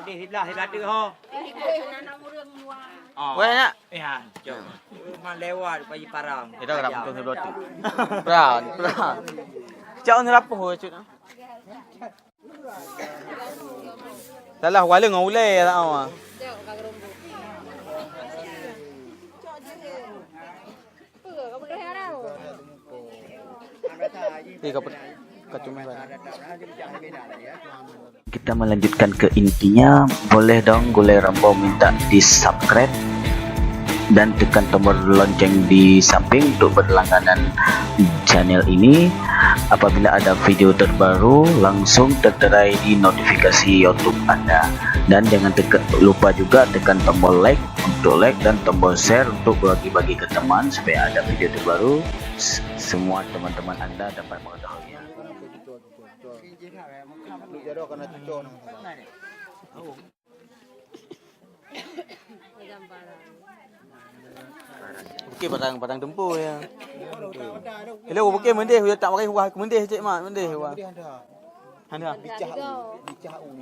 Pedih sebelah ada ho. Weh nak. Ya, jom. Memang lewat pagi parang. Kita kerap betul sebelum tu. Peran. Cak on rapuh cak. Salah wala dengan ulai tak tahu. Kita melanjutkan ke intinya. Boleh dong Gulai Rambau minta di subscribe dan tekan tombol lonceng di samping untuk berlangganan channel ini. Apabila ada video terbaru langsung tertera di notifikasi YouTube Anda. Dan jangan lupa juga tekan tombol like untuk like dan tombol share untuk bagi-bagi ke teman supaya ada video terbaru semua teman-teman Anda dapat mengetahuinya. Okey patang tempur ya. Kalau okey mendeh dia tak pakai huah mendeh cik mak mendeh huah. Handa Bicah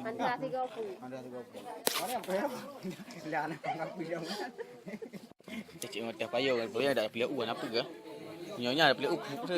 Handa 30. Cik mak dah payah kan boleh ada pilih uan apa ke? Nyonya ada pilih up tu.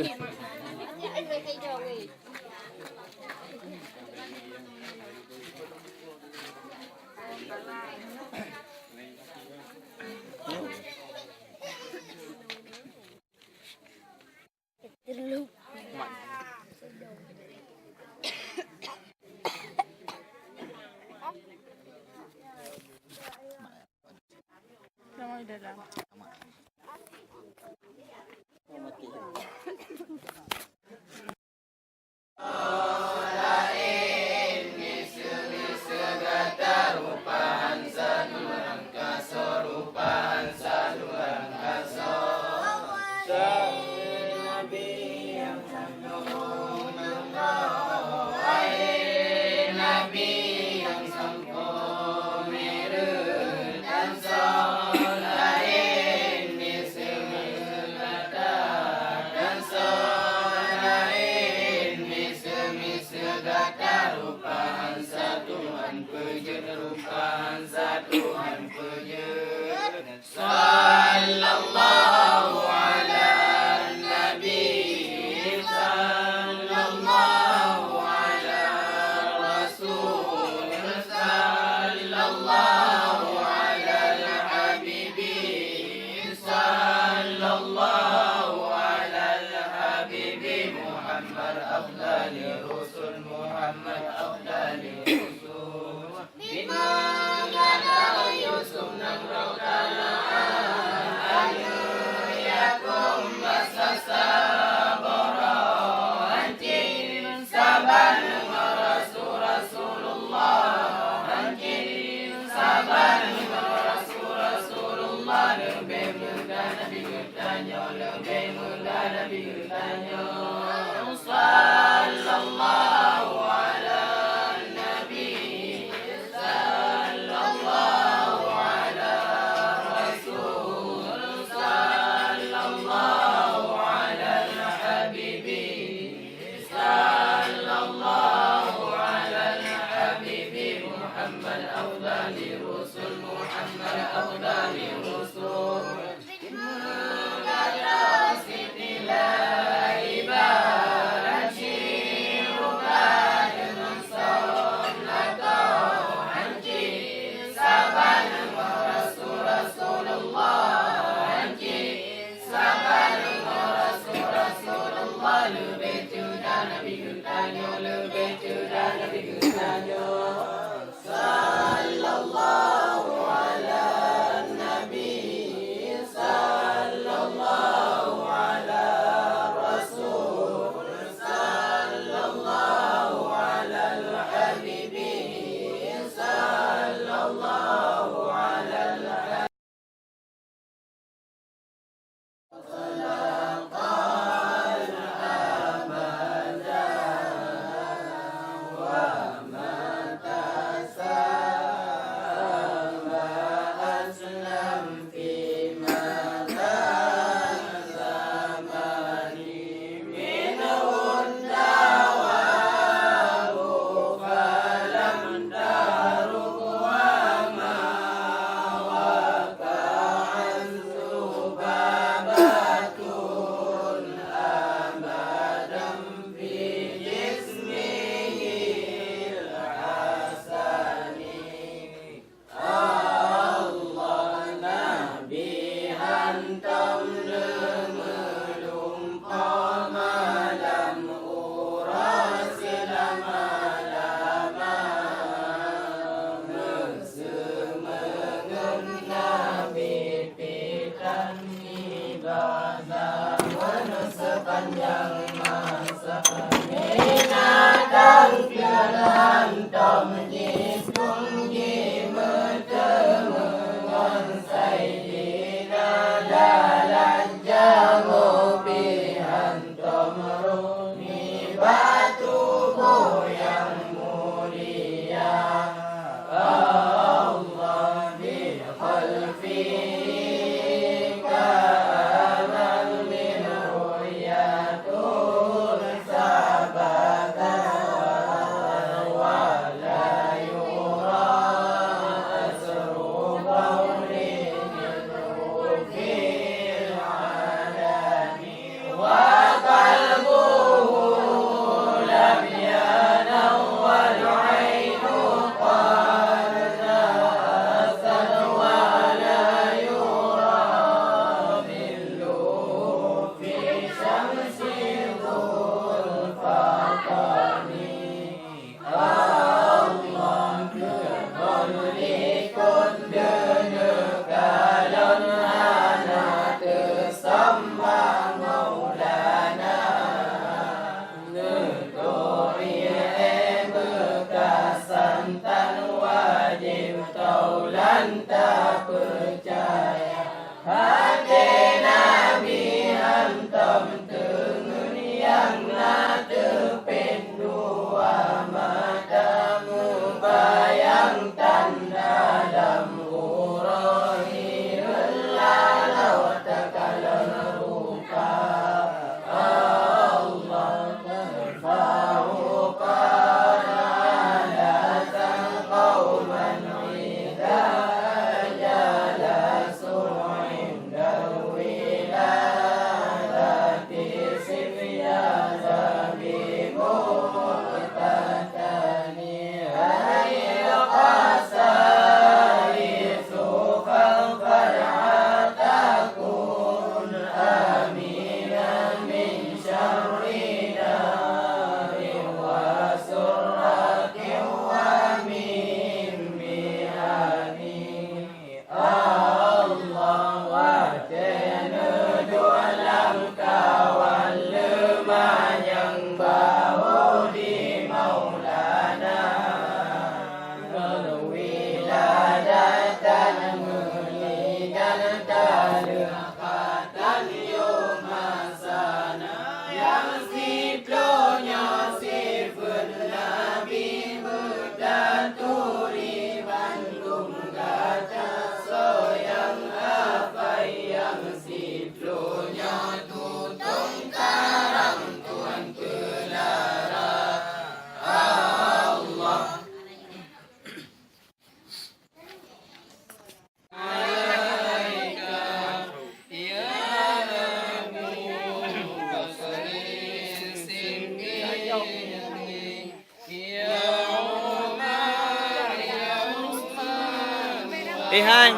hai.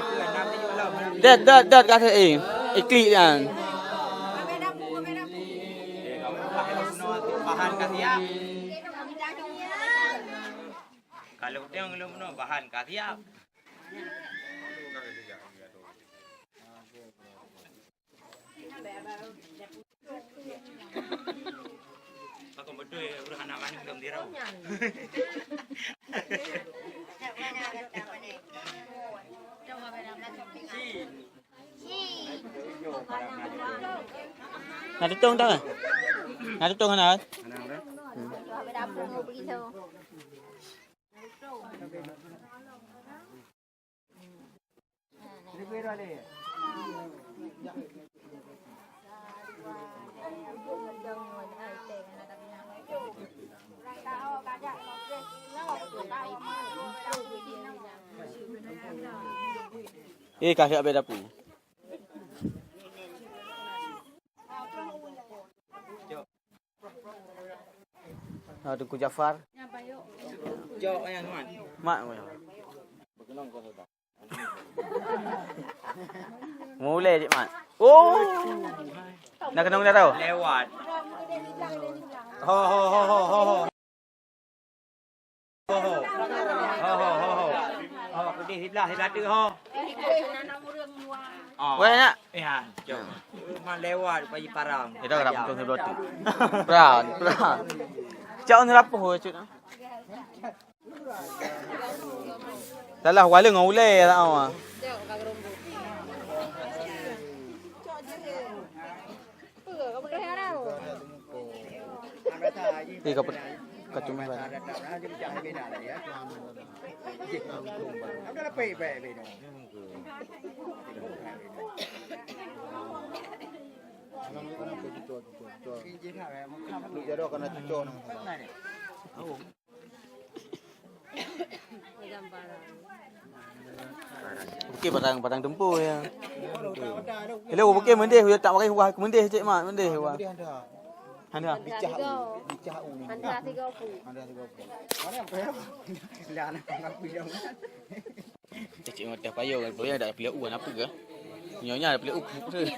Đợt cả thể ikli kan. Bahan kasiap. Kalau dia belum bahan kasiap. Aku betul udah anak mana belum dirau. Nak tutong tak? Nak tutong kan? Habis dapur mau pergi tu. Kasih habis dapur. Tunggu Jafar. Jok yang tuan. Mak. Mulai dik mat. Oh. Nak kena dah tahu. Lewat. Ho ho ho ho ho ho. Aku di sebelah tu ho. Wei nak. Ya, jom. Memang lewat pergi parang. Itu dah betul sebelum tu. Peran. Cak ni apa ho cak. Salah wala ngau le tak tahu ah. Kau cuma kan. Okey batang tempur ya. Hello okey mendeh tak pakai huah mendeh cik mak mendeh huah. Handa. Bicah Handa 30. Cik mak dah payah kan. Boleh ada pilih uan apa ke? Nyonya ada pilih up tu.